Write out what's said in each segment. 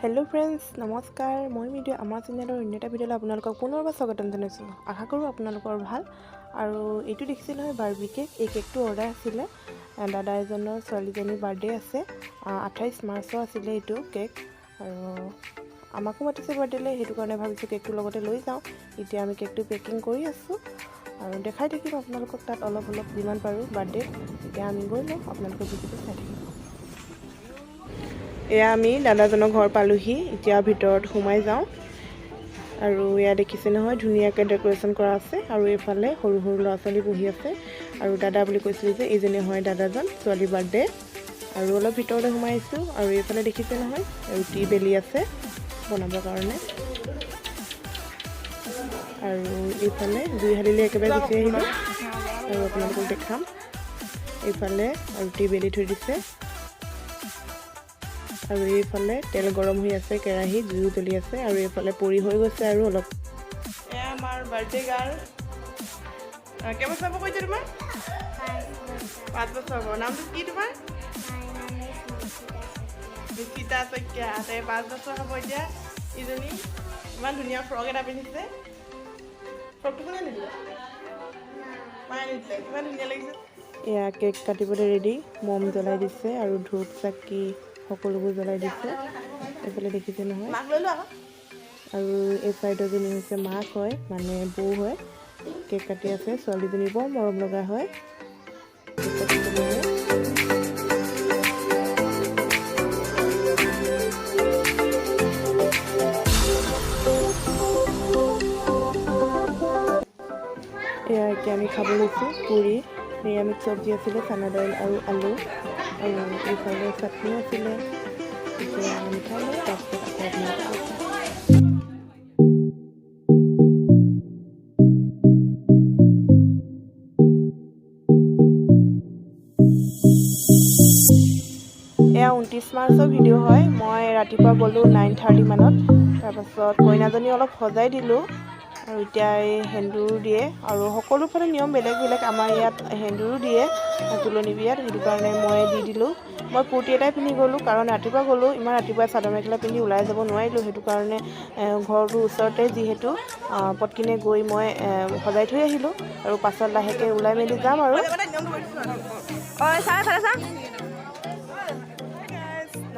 Hello friends नमस्कार मैं media आमार चेनेलर अन्य एटा भिडिओ आपनालोকক पुनरबार स्वागतम जानाइছো आशा करूँ आपनालोকৰ ভাল আৰু এইটো দেখিছিল হয় বাৰ্বি কেক এই কেকটো অৰ্ডাৰ আছিলে দাদা এজনৰ ছোৱালীজনীৰ বাৰ্থডে আছে 28 মাৰ্চৰ আছিলে এইটো কেক আৰু আমাকো মাতিছে বাৰ্থডেলে সেইটো কাৰণে ভাবিছো কেকটো লগতে লৈ যাওঁ এতিয়া আমি কেকটো পেকিং কৰি আছো আৰু দেখাই থাকিম আপোনালোকক তাত অলপ যিমান পাৰো বাৰ্থডে এতিয়া আমি গৈ লওঁ আপোনালোকে ভিডিঅ'টো চাই থাকিব এয়া আমি দাদাজনৰ ঘৰ পালোহি এতিয়া ভিতৰত সোমাই যাওঁ আৰু ইয়া দেখিছে নহয় ধুনিয়াকৈ ডেকোৰেশন কৰা আছে আৰু এফালে সৰু সৰু ল'ৰা ছোৱালী বহি আছে আৰু দাদা বুলি কৈছিল যে এইজনে হয় দাদাজন ছোৱালী বাৰ্থডে আৰু অলপ ভিতৰতে সোমাইছো আৰু এফালে দেখিছে নহয় ৰুটি বেলি আছে বনাবৰ কাৰণে আৰু এফালে দুই হালিলে একেবাৰে গুচি আহিলো আৰু আপোনালোকক দেখাম এফালে ৰুটি বেলি থৈ দিছে আৰু এইফালে তেল গৰম হৈ আছে কেৰাহী জুই জ্বলি আছে আৰু এইফালে পৰি হৈ গৈছে আৰু অলপ এ আমাৰ বাৰ্থডে গাৰ্ল কেবছৰ হ'ব কৈছে তোমাৰ 5 বছৰ হ'ব নামটো কি তোমাৰ নিকিতা শইকীয়া তে 5 বছৰ হ'ব এতিয়া ইজনী ইমান ধুনীয়া ফ্ৰক এটা পিন্ধিছে ফ্ৰকটো কোনে দিলে মায়ে দিলে কিমান ধুনীয়া লাগিছে এয়া কেক কাটিবলৈ ৰেডি মম জ্বলাই দিছে আৰু ধূপ চাকি সকলোবোৰ জ্বলাই দিছে এইফালে দেখিছে নহয় আৰু এই চাইডৰজনী হৈছে মাক হয় মানে বৌ হয় কেক কাটি আছে ছোৱালীজনী বৰ মৰম লগা হয় এয়া এতিয়া আমি খাব লৈছোঁ পুৰি নিৰামিষ চব্জি আছিলে চানা দাইল আৰু আলু আৰু এইফালে চাটনি আছিলে এতিয়া আমি খালোঁ তাৰপিছত আকৌ এয়া 29 মাৰ্চৰ ভিডিঅ' হয় মই ৰাতিপুৱা গ'লোঁ 9:30 মানত তাৰপাছত কইনাজনী অলপ সজাই দিলোঁ আৰু এতিয়া এই সেন্দুৰ দিয়ে আৰু সকলোফালে নিয়ম বেলেগ বেলেগ আমাৰ ইয়াত সেন্দুৰো দিয়ে তুলনি বিয়াত সেইটো কাৰণে মই দি দিলোঁ মই কুৰ্তি এটাই পিন্ধি গ'লোঁ কাৰণ ৰাতিপুৱা গ'লোঁ ইমান ৰাতিপুৱা চাদৰ মেখেলা পিন্ধি ওলাই যাব নোৱাৰিলোঁ সেইটো কাৰণে ঘৰটোৰ ওচৰতে যিহেতু পটকিনে গৈ মই সজাই থৈ আহিলোঁ আৰু পাছত লাহেকৈ ওলাই মেলি যাম আৰু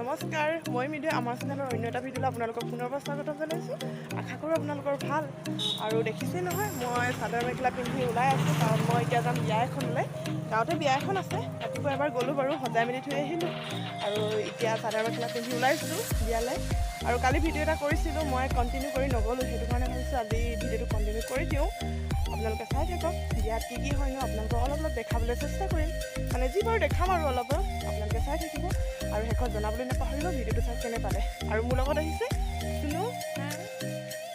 নমস্কাৰ মই মিডিয়া আমাৰ চেনেলৰ অন্য এটা ভিডিঅ'লৈ আপোনালোকক পুনৰবাৰ স্বাগতম জনাইছোঁ আশা কৰোঁ আপোনালোকৰ ভাল আৰু দেখিছে নহয় মই চাদৰ মেখেলা পিন্ধি ওলাই আছোঁ কাৰণ মই এতিয়া যাম বিয়া এখনলৈ গাঁৱতে বিয়া এখন আছে ৰাতিপুৱা এবাৰ গ'লোঁ বাৰু সজাই মেলি থৈ আহিলোঁ আৰু এতিয়া চাদৰ মেখেলা পিন্ধি ওলাইছোঁ বিয়ালৈ আৰু কালি ভিডিঅ' এটা কৰিছিলোঁ মই কণ্টিনিউ কৰি নগ'লোঁ সেইটো কাৰণে ভাবিছোঁ আজি ভিডিঅ'টো কণ্টিনিউ কৰি দিওঁ আপোনালোকে চাই থাকক বিয়াত কি হয়নো আপোনালোকক অলপ দেখাবলৈ চেষ্টা কৰিম মানে যি বাৰু দেখাম আৰু অলপ আপোনালোকে চাই থাকিব আৰু শেষত জনাবলৈ নাপাহৰিব ভিডিঅ'টো চাই কেনে পালে আৰু মোৰ লগত আহিছে শুনো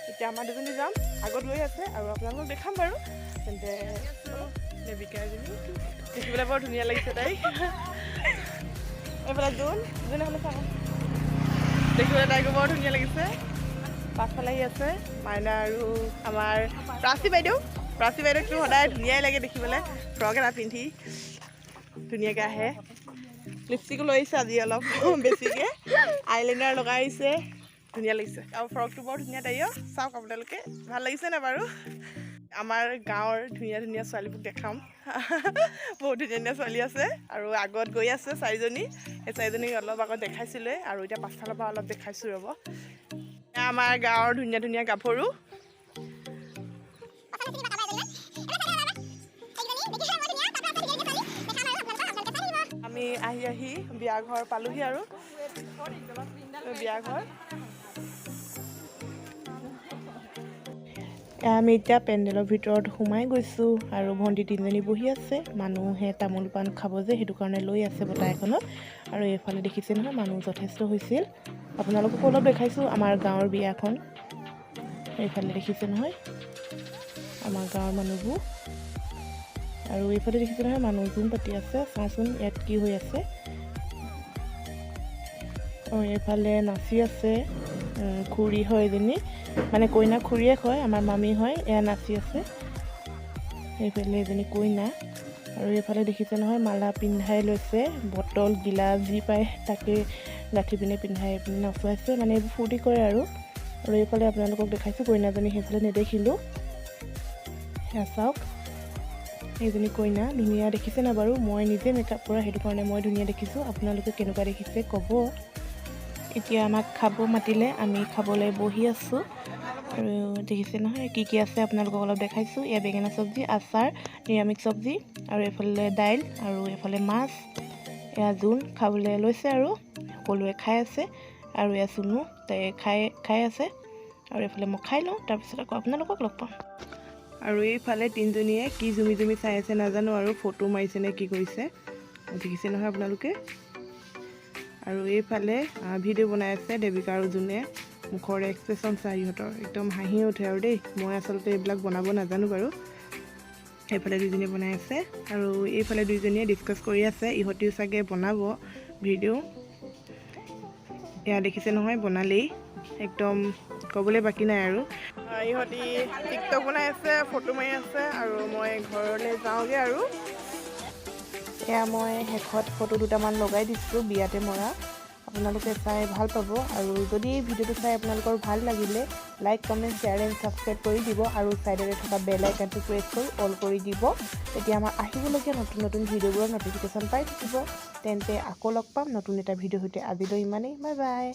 এতিয়া আমাৰ দুজনী যাম আগত গৈ আছে আৰু আপোনালোকক দেখাম বাৰু তেন্তে নেবিকা এজনী দেখিবলৈ বৰ ধুনীয়া লাগিছে তাই এইফালে যোনে হ'লে চাব দেখিবলৈ তাইকো বৰ ধুনীয়া লাগিছে পাছফালে আহি আছে মাইনা আৰু আমাৰ প্ৰাচী বাইদেউকটো সদায় ধুনীয়াই লাগে দেখিবলৈ ফ্ৰক এটা পিন্ধি ধুনীয়াকৈ আহে লিপষ্টিকো লৈ আহিছে আজি অলপ বেছিকৈ আইলাইনাৰ লগাই আহিছে ধুনীয়া লাগিছে আৰু ফ্ৰকটো বৰ ধুনীয়া তাইও চাওক আপোনালোকে ভাল লাগিছে নে বাৰু আমাৰ গাঁৱৰ ধুনীয়া ধুনীয়া ছোৱালীবোৰ দেখাম বহুত ধুনীয়া ছোৱালী আছে আৰু আগত গৈ আছে চাৰিজনী সেই চাৰিজনীক অলপ আগত দেখাইছিলে আৰু এতিয়া পাছফালৰ পৰা অলপ দেখাইছোঁ ৰ'ব আমাৰ গাঁৱৰ ধুনীয়া ধুনীয়া গাভৰু আমি আহি বিয়া ঘৰ পালোহি আৰু বিয়া ঘৰ আমি এতিয়া পেণ্ডেলৰ ভিতৰত সোমাই গৈছোঁ আৰু ভণ্টি তিনিজনী বহি আছে মানুহে তামোল পাণ খাব যে সেইটো কাৰণে লৈ আছে বঁটা এখনত আৰু এইফালে দেখিছে নহয় মানুহ যথেষ্ট হৈছিল আপোনালোককো অলপ দেখাইছোঁ আমাৰ গাঁৱৰ বিয়াখন এইফালে দেখিছে নহয় আমাৰ গাঁৱৰ মানুহবোৰ আৰু এইফালে দেখিছে নহয় মানুহ জোন পাতি আছে চাওঁচোন ইয়াত কি হৈ আছে এইফালে নাচি আছে খুৰী হয় এজনী মানে কইনা খুৰীয়েক হয় আমাৰ মামী হয় এয়া নাচি আছে এইফালে এজনী কইনা আৰু এইফালে দেখিছে নহয় মালা পিন্ধাই লৈছে, বটল গিলাচ যি পায় তাকে গাঁঠি পিনে পিন্ধাই পিনে নচুৱাইছে, মানে এইবোৰ ফূৰ্তি কৰে আৰু এইফালে আপোনালোকক দেখাইছোঁ কইনাজনী সেইফালে নেদেখিলোঁ, সেয়া চাওক এইজনী কইনা ধুনীয়া দেখিছে না বাৰু। মই নিজে মেকআপ কৰা, সেইটো কাৰণে মই ধুনীয়া দেখিছোঁ, আপোনালোকে কেনেকুৱা দেখিছে ক'ব। এতিয়া আমাক খাব মাতিলে, আমি খাবলৈ বহি আছোঁ। আৰু দেখিছে নহয় কি কি আছে আপোনালোকক অলপ দেখাইছোঁ। এয়া বেঙেনা চব্জি, আচাৰ, নিৰামিষ চব্জি, আৰু এইফালে দাইল, আৰু এইফালে মাছ। এয়া জোন খাবলৈ লৈছে আৰু সকলোৱে খাই আছে। আৰু এয়া চুনু তাই খাই আছে। আৰু এইফালে মই খাই লওঁ, তাৰপিছত আকৌ আপোনালোকক লগ পাম। আৰু এইফালে তিনিজনীয়ে কি জুমি জুমি চাই আছে নাজানো, আৰু ফটো মাৰিছে নে কি কৰিছে, দেখিছে নহয় আপোনালোকে। আৰু এইফালে ভিডিঅ' বনাই আছে দেৱিকা আৰু জোনে, মুখৰ এক্সপ্ৰেশ্যন চাই ইহঁতৰ একদম হাঁহি উঠে আৰু দেই। মই আচলতে এইবিলাক বনাব নাজানো বাৰু। সেইফালে দুইজনীয়ে বনাই আছে, আৰু এইফালে দুইজনীয়ে ডিছকাছ কৰি আছে, ইহঁতিও চাগে বনাব ভিডিঅ'। এয়া দেখিছে নহয় বনালেই, একদম ক'বলৈ বাকী নাই আৰু। ইহঁতি টিকটক বনাই আছে, ফটো মাৰি আছে, আৰু মই ঘৰলৈ যাওঁগৈ আৰু। এয়া মই শেষত ফটো দুটামান লগাই দিছোঁ বিয়াতে মৰা, আপোনালোকে চাই ভাল পাব। আৰু যদি এই ভিডিঅ'টো চাই আপোনালোকৰ ভাল লাগিলে like, comment, share and subscribe কৰি দিব, আৰু ছাইডতে থকা বেল আইকনটো প্ৰেছ কৰি অল কৰি দিব, তেতিয়া আমাৰ আহিবলগীয়া নতুন নতুন ভিডিঅ'বোৰৰ ন'টিফিকেশ্যন পাই থাকিব। তেন্তে আকৌ লগ পাম নতুন এটা ভিডিঅ'ৰ সৈতে। আজিলৈ ইমানেই, বাই বাই।